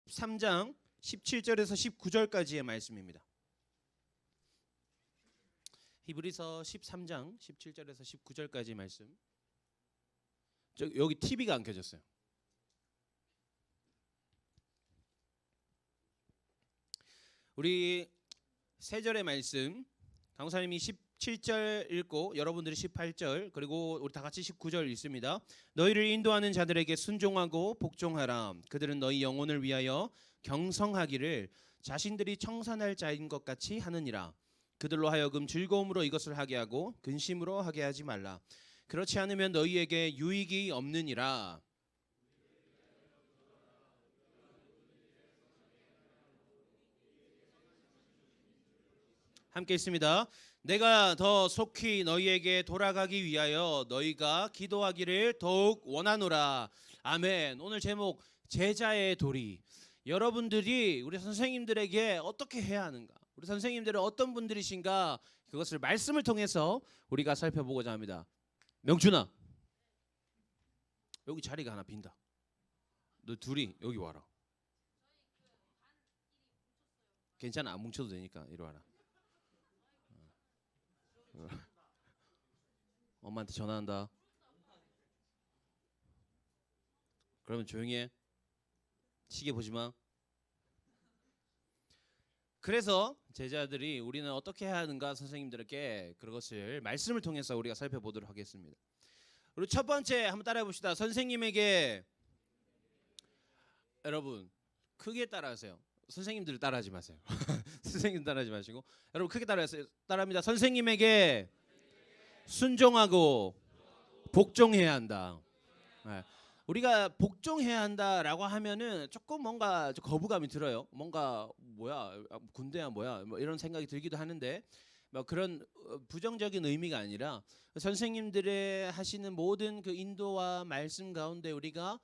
13장 17절에서 19절까지의 말씀입니다. 히브리서 13장 17절에서 19절까지 말씀. 여기 TV가 안 켜졌어요. 우리 세 절의 말씀 강사님이 17절 읽고 여러분들이 18절 그리고 우리 다 같이 19절 읽습니다. 너희를 인도하는 자들에게 순종하고 복종하라. 그들은 너희 영혼을 위하여 경성하기를 자신들이 청산할 자인 것 같이 하느니라. 그들로 하여금 즐거움으로 이것을 하게 하고 근심으로 하게 하지 말라. 그렇지 않으면 너희에게 유익이 없느니라. 함께 있습니다. 내가 더 속히 너희에게 돌아가기 위하여 너희가 기도하기를 더욱 원하노라. 아멘. 오늘 제목 제자의 도리. 여러분들이 우리 선생님들에게 어떻게 해야 하는가? 우리 선생님들은 어떤 분들이신가? 그것을 말씀을 통해서 우리가 살펴보고자 합니다. 명준아, 여기 자리가 하나 빈다. 너 둘이 여기 와라. 괜찮아, 안 뭉쳐도 되니까 이리 와라. 엄마한테 전화한다. 그러면 조용히 해. 시계 보지 마. 그래서 제자들이 우리는 어떻게 해야 하는가 선생님들에게 그것을 말씀을 통해서 우리가 살펴보도록 하겠습니다. 우리 첫 번째 한번 따라해 봅시다. 선생님에게 여러분 크게 따라하세요. 선생님들을 따라하지 마세요. 선생님 따라하지 마시고 여러분 크게 따라하세요. 따라합니다. 선생님에게 순종하고 복종해야 한다. 네. 우리가 복종해야 한다라고 하면은 조금 뭔가 거부감이 들어요. 뭔가 뭐야 군대야 뭐야 뭐 이런 생각이 들기도 하는데 뭐 그런 부정적인 의미가 아니라 선생님들의 하시는 모든 그 인도와 말씀 가운데 우리가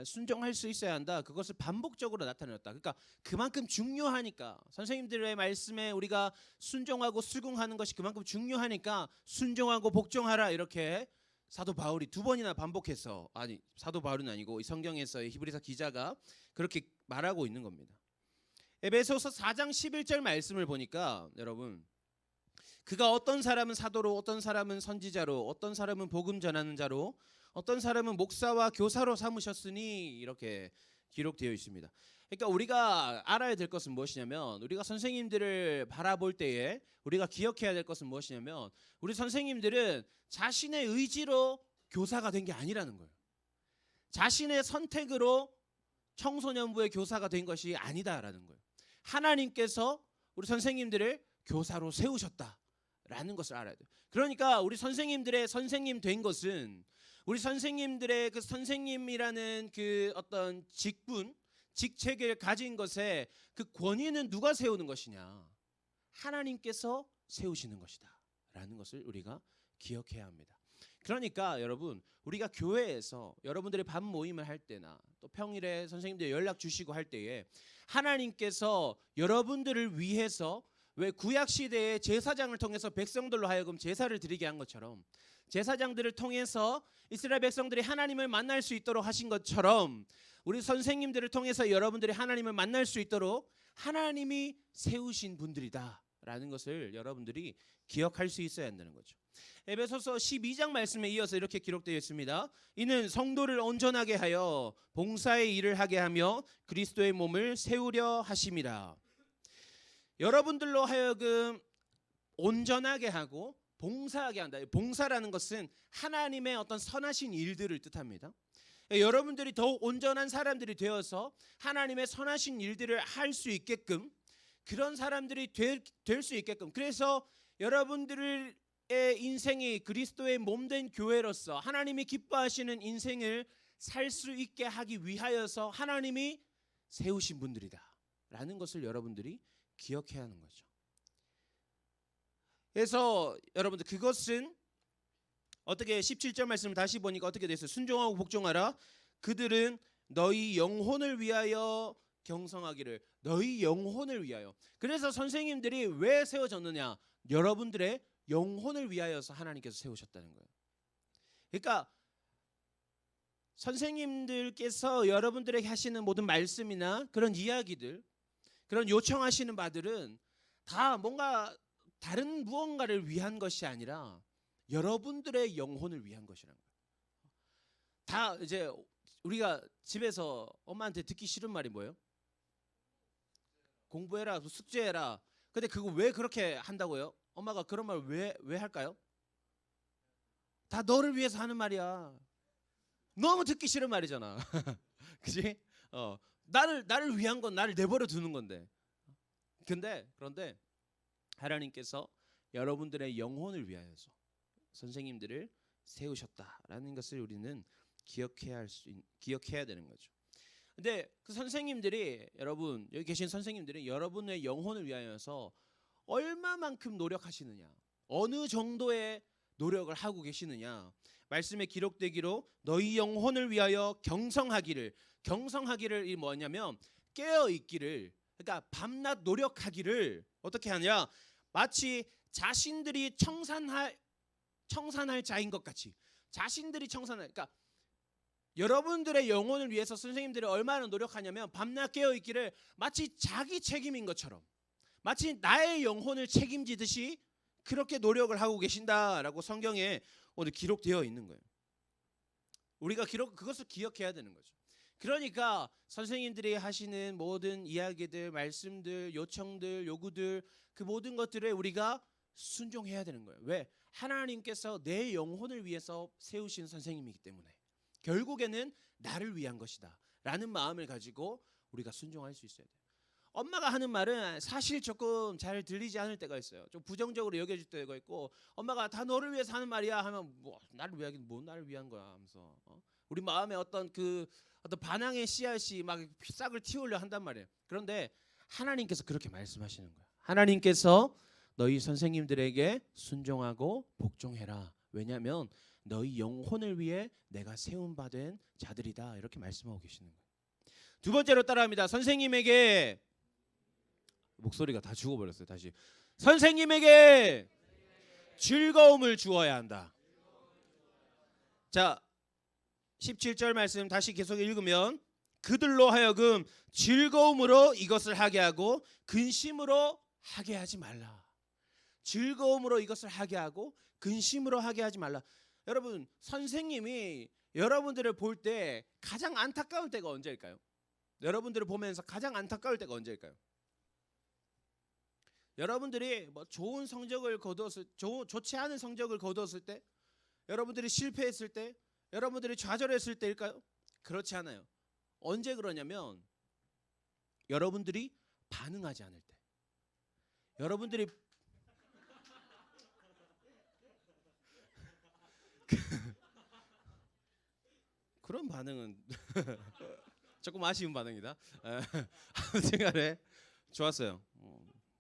순종할 수 있어야 한다. 그것을 반복적으로 나타냈다. 그러니까 그만큼 중요하니까 선생님들의 말씀에 우리가 순종하고 수긍하는 것이 그만큼 중요하니까 순종하고 복종하라 이렇게 사도 바울이 두 번이나 반복해서 아니 사도 바울은 아니고 이 성경에서의 히브리서 기자가 그렇게 말하고 있는 겁니다. 에베소서 4장 11절 말씀을 보니까 여러분 그가 어떤 사람은 사도로 어떤 사람은 선지자로 어떤 사람은 복음 전하는 자로 어떤 사람은 목사와 교사로 삼으셨으니 이렇게 기록되어 있습니다. 그러니까 우리가 알아야 될 것은 무엇이냐면 우리가 선생님들을 바라볼 때에 우리가 기억해야 될 것은 무엇이냐면 우리 선생님들은 자신의 의지로 교사가 된 게 아니라는 거예요. 자신의 선택으로 청소년부의 교사가 된 것이 아니다라는 거예요. 하나님께서 우리 선생님들을 교사로 세우셨다라는 것을 알아야 돼요. 그러니까 우리 선생님들의 선생님 된 것은 우리 선생님들의 그 선생님이라는 그 어떤 직분, 직책을 가진 것에 그 권위는 누가 세우는 것이냐? 하나님께서 세우시는 것이다 라는 것을 우리가 기억해야 합니다. 그러니까 여러분 우리가 교회에서 여러분들의 반 모임을 할 때나 또 평일에 선생님들 연락 주시고 할 때에 하나님께서 여러분들을 위해서 왜 구약시대에 제사장을 통해서 백성들로 하여금 제사를 드리게 한 것처럼 제사장들을 통해서 이스라엘 백성들이 하나님을 만날 수 있도록 하신 것처럼 우리 선생님들을 통해서 여러분들이 하나님을 만날 수 있도록 하나님이 세우신 분들이다라는 것을 여러분들이 기억할 수 있어야 한다는 거죠. 에베소서 12장 말씀에 이어서 이렇게 기록되어 있습니다. 이는 성도를 온전하게 하여 봉사의 일을 하게 하며 그리스도의 몸을 세우려 하심이라. 여러분들로 하여금 온전하게 하고 봉사하게 한다. 봉사라는 것은 하나님의 어떤 선하신 일들을 뜻합니다. 여러분들이 더욱 온전한 사람들이 되어서 하나님의 선하신 일들을 할 수 있게끔 그런 사람들이 될 수 있게끔 그래서 여러분들의 인생이 그리스도의 몸된 교회로서 하나님이 기뻐하시는 인생을 살 수 있게 하기 위하여서 하나님이 세우신 분들이다 라는 것을 여러분들이 기억해야 하는 거죠. 그래서 여러분들 그것은 어떻게 17절 말씀을 다시 보니까 어떻게 됐어요? 순종하고 복종하라. 그들은 너희 영혼을 위하여 경성하기를. 너희 영혼을 위하여. 그래서 선생님들이 왜 세워졌느냐? 여러분들의 영혼을 위하여서 하나님께서 세우셨다는 거예요. 그러니까 선생님들께서 여러분들에게 하시는 모든 말씀이나 그런 이야기들, 그런 요청하시는 바들은 다 뭔가 다른 무언가를 위한 것이 아니라 여러분들의 영혼을 위한 것이라는 거예요. 다 이제 우리가 집에서 엄마한테 듣기 싫은 말이 뭐예요? 공부해라, 숙제해라. 근데 그거 왜 그렇게 한다고요? 엄마가 그런 말 왜 할까요? 다 너를 위해서 하는 말이야. 너무 듣기 싫은 말이잖아. 그지? 나를 위한 건 나를 내버려 두는 건데. 그런데 하나님께서 여러분들의 영혼을 위하여서 선생님들을 세우셨다라는 것을 우리는 기억해야 되는 거죠. 근데 그 선생님들이 여러분 여기 계신 선생님들이 여러분의 영혼을 위하여서 얼마만큼 노력하시느냐, 어느 정도의 노력을 하고 계시느냐, 말씀에 기록되기로 너희 영혼을 위하여 경성하기를 이 뭐냐면 깨어 있기를, 그러니까 밤낮 노력하기를 어떻게 하냐, 마치 자신들이 청산할 자인 것 같이 자신들이 청산할, 그러니까 여러분들의 영혼을 위해서 선생님들이 얼마나 노력하냐면 밤낮 깨어 있기를 마치 자기 책임인 것처럼, 마치 나의 영혼을 책임지듯이 그렇게 노력을 하고 계신다라고 성경에 오늘 기록되어 있는 거예요. 우리가 그것을 기억해야 되는 거죠. 그러니까 선생님들이 하시는 모든 이야기들, 말씀들, 요청들, 요구들, 그 모든 것들에 우리가 순종해야 되는 거예요. 왜? 하나님께서 내 영혼을 위해서 세우신 선생님이기 때문에 결국에는 나를 위한 것이다 라는 마음을 가지고 우리가 순종할 수 있어야 돼요. 엄마가 하는 말은 사실 조금 잘 들리지 않을 때가 있어요. 좀 부정적으로 여겨질 때가 있고, 엄마가 다 너를 위해서 하는 말이야 하면 뭐 나를 위하긴 뭐 나를 위한 거야 하면서 우리 마음에 어떤 반항의 씨앗이 막 싹을 틔우려 한단 말이에요. 그런데 하나님께서 그렇게 말씀하시는 거예요. 하나님께서 너희 선생님들에게 순종하고 복종해라. 왜냐하면 너희 영혼을 위해 내가 세운 바 된 자들이다. 이렇게 말씀하고 계시는 거예요. 두 번째로 따라합니다. 선생님에게, 목소리가 다 죽어버렸어요. 다시. 선생님에게 즐거움을 주어야 한다. 자, 17절 말씀 다시 계속 읽으면 그들로 하여금 즐거움으로 이것을 하게 하고 근심으로 하게 하지 말라. 즐거움으로 이것을 하게 하고 근심으로 하게 하지 말라. 여러분, 선생님이 여러분들을 볼 때 가장 안타까울 때가 언제일까요? 여러분들을 보면서 가장 안타까울 때가 언제일까요? 여러분들이 뭐 좋은 성적을 거두었을, 좋지 않은 성적을 거두었을 때, 여러분들이 실패했을 때, 여러분들이 좌절했을 때일까요? 그렇지 않아요. 언제 그러냐면 여러분들이 반응하지 않을 때. 여러분들이 그런 반응은 조금 아쉬운 반응이다. 아무튼 간에 좋았어요.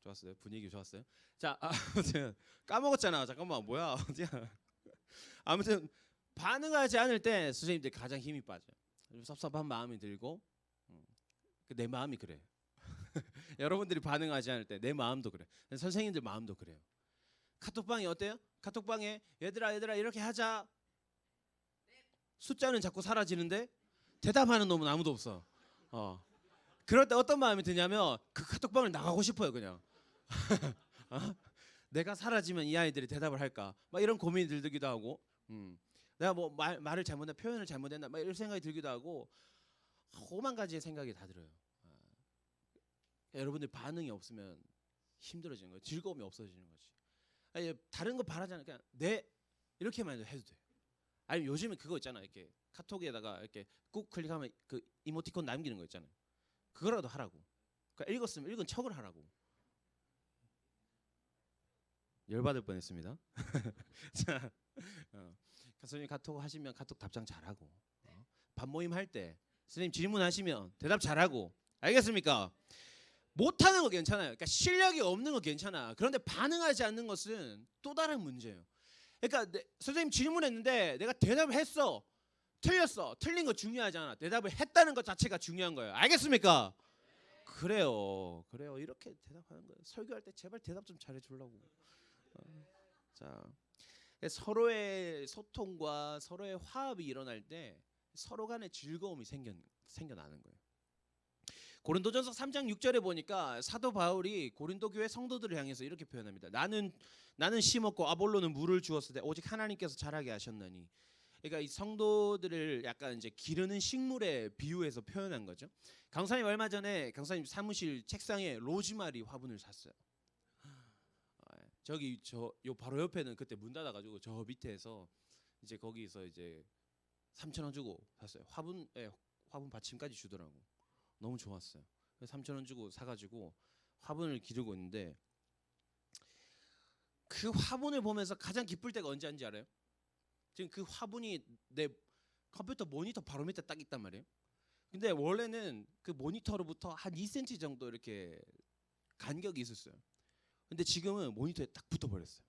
좋았어요. 분위기 좋았어요. 자, 아무튼 까먹었잖아. 잠깐만 뭐야. 아무튼 반응하지 않을 때 선생님들이 가장 힘이 빠져요. 좀 섭섭한 마음이 들고 내 마음이 그래요. 여러분들이 반응하지 않을 때 내 마음도 그래. 선생님들 마음도 그래요. 카톡방이 어때요? 카톡방에 얘들아 이렇게 하자. 숫자는 자꾸 사라지는데 대답하는 놈은 아무도 없어. 그럴 때 어떤 마음이 드냐면 그 카톡방을 나가고 싶어요. 그냥. 내가 사라지면 이 아이들이 대답을 할까? 막 이런 고민이 들기도 하고, 내가 뭐 말을 잘못했나, 표현을 잘못했나, 막 이런 생각이 들기도 하고, 오만 가지의 생각이 다 들어요. 여러분들 반응이 없으면 힘들어지는 거예요. 즐거움이 없어지는 거지. 아니, 다른 거 바라잖아요. 그냥 이렇게만 해도 돼. 아니 요즘은 그거 있잖아. 이렇게 카톡에다가 이렇게 꾹 클릭하면 그 이모티콘 남기는 거 있잖아요. 그거라도 하라고. 그러니까 읽었으면 읽은 척을 하라고. 열받을 뻔했습니다. 자, 선생님 카톡 하시면 카톡 답장 잘하고, 밥 모임 할 때 선생님 질문하시면 대답 잘하고, 알겠습니까? 못하는 거 괜찮아요. 그러니까 실력이 없는 거 괜찮아. 그런데 반응하지 않는 것은 또 다른 문제예요. 그러니까 선생님 질문했는데 내가 대답을 했어. 틀렸어. 틀린 거 중요하지 않아. 대답을 했다는 것 자체가 중요한 거예요. 알겠습니까? 그래요. 이렇게 대답하는 거예요. 설교할 때 제발 대답 좀 잘해주려고. 자, 서로의 소통과 서로의 화합이 일어날 때 서로 간에 즐거움이 생겨나는 거예요. 고린도전서 3장 6절에 보니까 사도 바울이 고린도 교회 성도들을 향해서 이렇게 표현합니다. 나는 심었고 아볼로는 물을 주었을 때 오직 하나님께서 자라게 하셨나니. 그러니까 이 성도들을 약간 이제 기르는 식물에 비유해서 표현한 거죠. 강사님 얼마 전에 강사님 사무실 책상에 로즈마리 화분을 샀어요. 저기 요 바로 옆에는 그때 문 닫아가지고 저 밑에서 이제 거기서 이제 3,000원 주고 샀어요. 화분 받침까지 주더라고. 너무 좋았어요. 3,000원 주고 사가지고 화분을 기르고 있는데 그 화분을 보면서 가장 기쁠 때가 언제인지 알아요? 지금 그 화분이 내 컴퓨터 모니터 바로 밑에 딱 있단 말이에요. 근데 원래는 그 모니터로부터 한 2cm 정도 이렇게 간격이 있었어요. 근데 지금은 모니터에 딱 붙어버렸어요.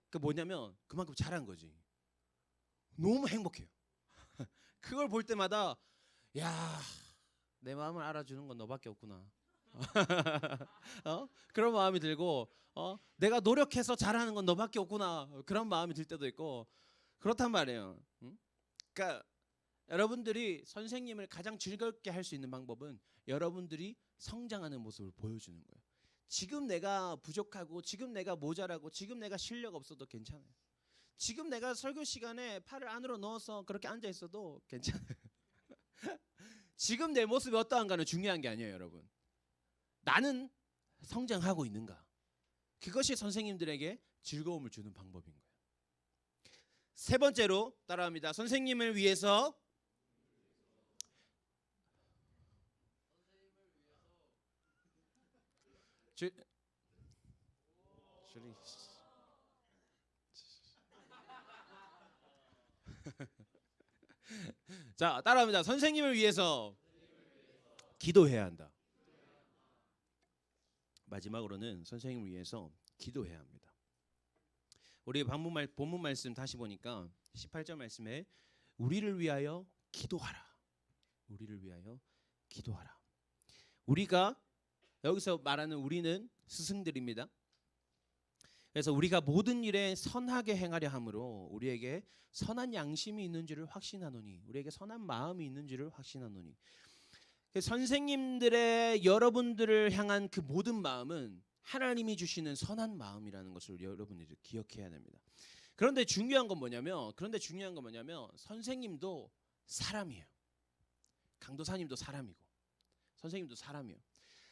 그 뭐냐면 그만큼 자란 거지. 너무 행복해요. 그걸 볼 때마다 야, 내 마음을 알아주는 건 너밖에 없구나. 그런 마음이 들고 내가 노력해서 잘하는 건 너밖에 없구나. 그런 마음이 들 때도 있고 그렇단 말이에요. 그러니까 여러분들이 선생님을 가장 즐겁게 할 수 있는 방법은 여러분들이 성장하는 모습을 보여주는 거예요. 지금 내가 부족하고 지금 내가 모자라고 지금 내가 실력 없어도 괜찮아요. 지금 내가 설교 시간에 팔을 안으로 넣어서 그렇게 앉아 있어도 괜찮아요. 지금 내 모습이 어떠한가는 중요한 게 아니에요, 여러분. 나는 성장하고 있는가? 그것이 선생님들에게 즐거움을 주는 방법인 거예요. 세 번째로 따라합니다. 선생님을 위해서 자, 따라합니다. 선생님을 위해서 기도해야 한다. 마지막으로는 선생님을 위해서 기도해야 합니다. 우리 본문 말씀 다시 보니까 18절 말씀에 우리를 위하여 기도하라. 우리를 위하여 기도하라. 우리가 여기서 말하는 우리는 스승들입니다. 그래서 우리가 모든 일에 선하게 행하려 함으로 우리에게 선한 양심이 있는 줄을 확신하노니 우리에게 선한 마음이 있는 줄을 확신하노니 선생님들의 여러분들을 향한 그 모든 마음은 하나님이 주시는 선한 마음이라는 것을 여러분들이 기억해야 됩니다. 그런데 중요한 건 뭐냐면 선생님도 사람이에요. 강도사님도 사람이고 선생님도 사람이에요.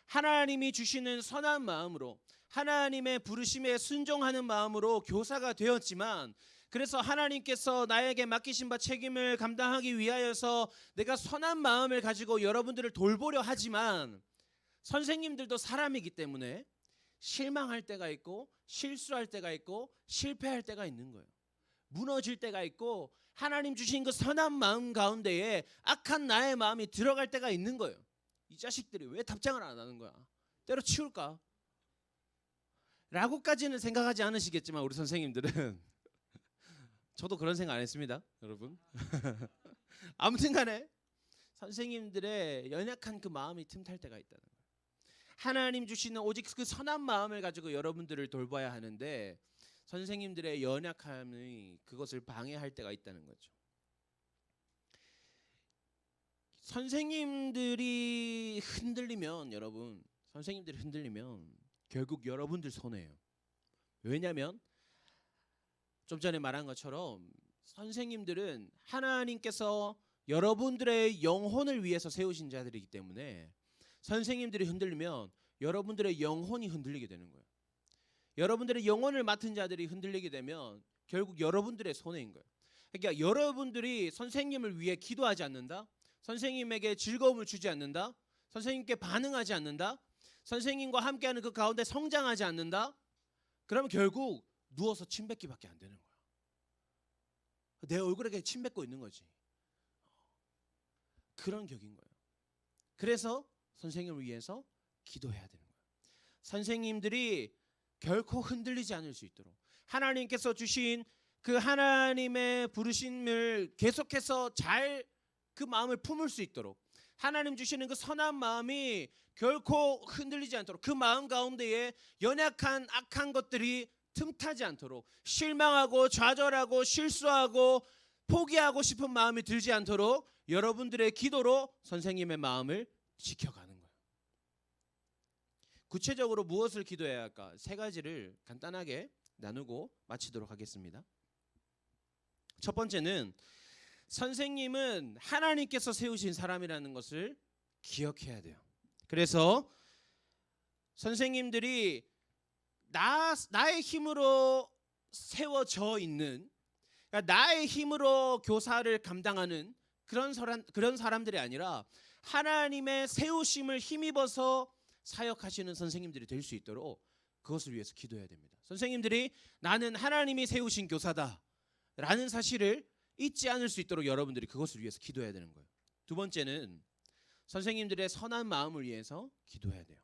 하나님이 주시는 선한 마음으로 하나님의 부르심에 순종하는 마음으로 교사가 되었지만 그래서 하나님께서 나에게 맡기신 바 책임을 감당하기 위하여서 내가 선한 마음을 가지고 여러분들을 돌보려 하지만 선생님들도 사람이기 때문에 실망할 때가 있고 실수할 때가 있고 실패할 때가 있는 거예요. 무너질 때가 있고 하나님 주신 그 선한 마음 가운데에 악한 나의 마음이 들어갈 때가 있는 거예요. 이 자식들이 왜 답장을 안 하는 거야? 때려치울까? 라고까지는 생각하지 않으시겠지만 우리 선생님들은 저도 그런 생각 안 했습니다, 여러분. 아무튼 간에 선생님들의 연약한 그 마음이 틈탈 때가 있다는 거예요. 하나님 주시는 오직 그 선한 마음을 가지고 여러분들을 돌봐야 하는데 선생님들의 연약함이 그것을 방해할 때가 있다는 거죠. 선생님들이 흔들리면 여러분, 선생님들이 흔들리면 결국 여러분들 손해예요. 왜냐하면 좀 전에 말한 것처럼 선생님들은 하나님께서 여러분들의 영혼을 위해서 세우신 자들이기 때문에 선생님들이 흔들리면 여러분들의 영혼이 흔들리게 되는 거예요. 여러분들의 영혼을 맡은 자들이 흔들리게 되면 결국 여러분들의 손해인 거예요. 그러니까 여러분들이 선생님을 위해 기도하지 않는다, 선생님에게 즐거움을 주지 않는다, 선생님께 반응하지 않는다, 선생님과 함께하는 그 가운데 성장하지 않는다, 그러면 결국 누워서 침 뱉기밖에 안 되는 거야. 내 얼굴에 침 뱉고 있는 거지. 그런 격인 거예요. 그래서 선생님을 위해서 기도해야 되는 거예요. 선생님들이 결코 흔들리지 않을 수 있도록 하나님께서 주신 그 하나님의 부르심을 계속해서 잘 그 마음을 품을 수 있도록 하나님 주시는 그 선한 마음이 결코 흔들리지 않도록 그 마음 가운데에 연약한 악한 것들이 틈타지 않도록 실망하고 좌절하고 실수하고 포기하고 싶은 마음이 들지 않도록 여러분들의 기도로 선생님의 마음을 지켜가는 거예요. 구체적으로 무엇을 기도해야 할까? 세 가지를 간단하게 나누고 마치도록 하겠습니다. 첫 번째는 선생님은 하나님께서 세우신 사람이라는 것을 기억해야 돼요. 그래서 선생님들이 나의 힘으로 세워져 있는, 그러니까 나의 힘으로 교사를 감당하는 그런 사람들이 아니라 하나님의 세우심을 힘입어서 사역하시는 선생님들이 될 수 있도록 그것을 위해서 기도해야 됩니다. 선생님들이 나는 하나님이 세우신 교사다 라는 사실을 잊지 않을 수 있도록 여러분들이 그것을 위해서 기도해야 되는 거예요. 두 번째는 선생님들의 선한 마음을 위해서 기도해야 돼요.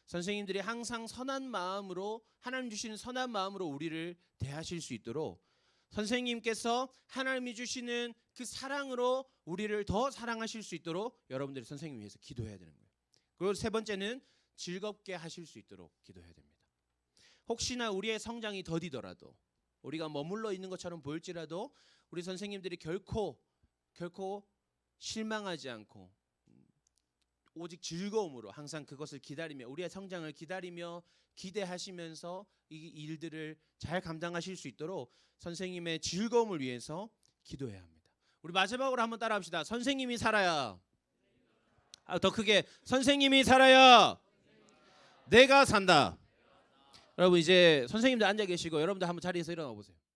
선생님들이 항상 선한 마음으로, 하나님 주시는 선한 마음으로 우리를 대하실 수 있도록 선생님께서 하나님이 주시는 그 사랑으로 우리를 더 사랑하실 수 있도록 여러분들이 선생님 위해서 기도해야 되는 거예요. 그리고 세 번째는 즐겁게 하실 수 있도록 기도해야 됩니다. 혹시나 우리의 성장이 더디더라도, 우리가 머물러 있는 것처럼 보일지라도 우리 선생님들이 결코 실망하지 않고 오직 즐거움으로 항상 그것을 기다리며, 우리의 성장을 기다리며 기대하시면서 이 일들을 잘 감당하실 수 있도록 선생님의 즐거움을 위해서 기도해야 합니다. 우리 마지막으로 한번 따라합시다. 선생님이 살아야, 더 크게, 선생님이 살아야 내가 산다. 여러분, 이제 선생님들 앉아 계시고 여러분들 한번 자리에서 일어나 보세요.